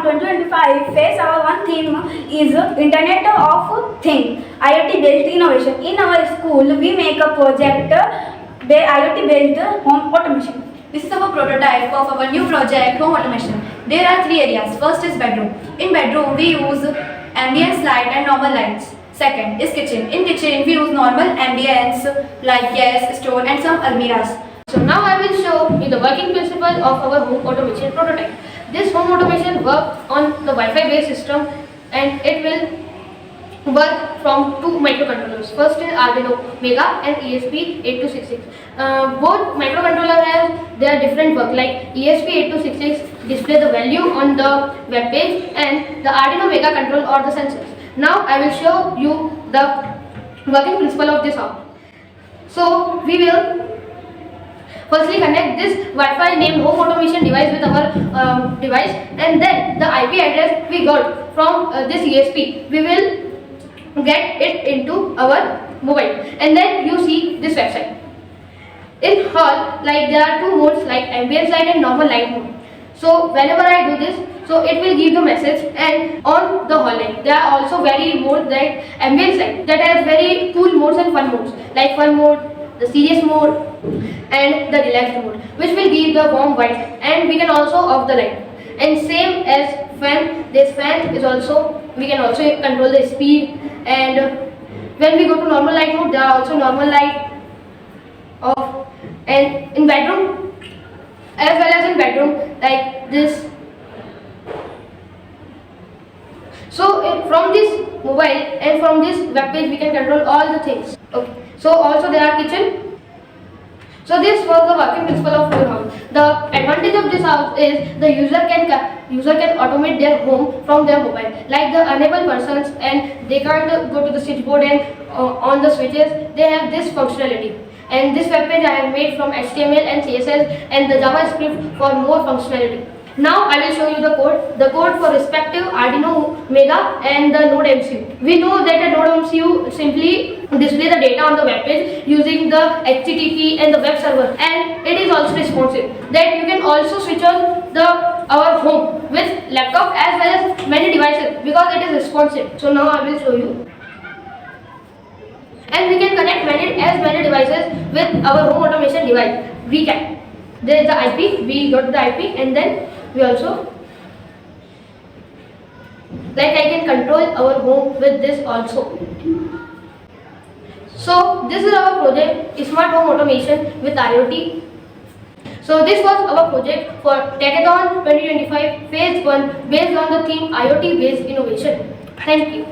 Hackathon 2025 phase our one theme is Internet of Things, IoT based innovation. In our school, we make a project IoT based home automation. This is our prototype of our new project, home automation. There are three areas. First is bedroom. In bedroom, we use ambience light and normal lights. Second is kitchen. In kitchen, we use normal ambience like gas, stove and some almiras. So now I will show you the working principle of our home automation prototype. This home automation works on the Wi-Fi based system and it will work from two microcontrollers. First is Arduino Mega and ESP8266. Both microcontrollers have their different work, like ESP8266 display the value on the web page and the Arduino Mega control or the sensors. Now I will show you the working principle of this hub. So we will firstly connect this Wi-Fi named home automation device with our device, and then the IP address we got from this ESP, we will get it into our mobile, and then you see this website. In hall, like there are two modes like ambience light and normal light mode. So whenever I do this, so it will give the message, and on the hall light there are also very modes like ambience light that has very cool modes and fun modes, like fun mode, the serious mode and the relaxed mode, which will give the warm white, and we can also off the light. And same as fan, this fan is also, we can also control the speed, and when we go to normal light mode there are also normal light off. And in bedroom as well as in bedroom like this. So from this mobile and from this web page we can control all the things. Okay. So also there are kitchen. So this was the working principle of your house. The advantage of this house is the user can automate their home from their mobile. Like the unable persons and they can't go to the switchboard and on the switches, they have this functionality. And this web page I have made from HTML and CSS and the JavaScript for more functionality. Now I will show you the code for respective Arduino Mega and the Node MCU. We know that a Node MCU simply display the data on the web page using the HTTP and the web server, and it is also responsive. That you can also switch on our home with laptop as well as many devices because it is responsive. So now I will show you. And we can connect many devices with our home automation device. We can. There is the IP, we got the IP, and then we also, like I can control our home with this also. So this is our project, Smart Home Automation with IoT. So this was our project for Hackathon 2025 Phase 1 based on the theme IoT based innovation. Thank you.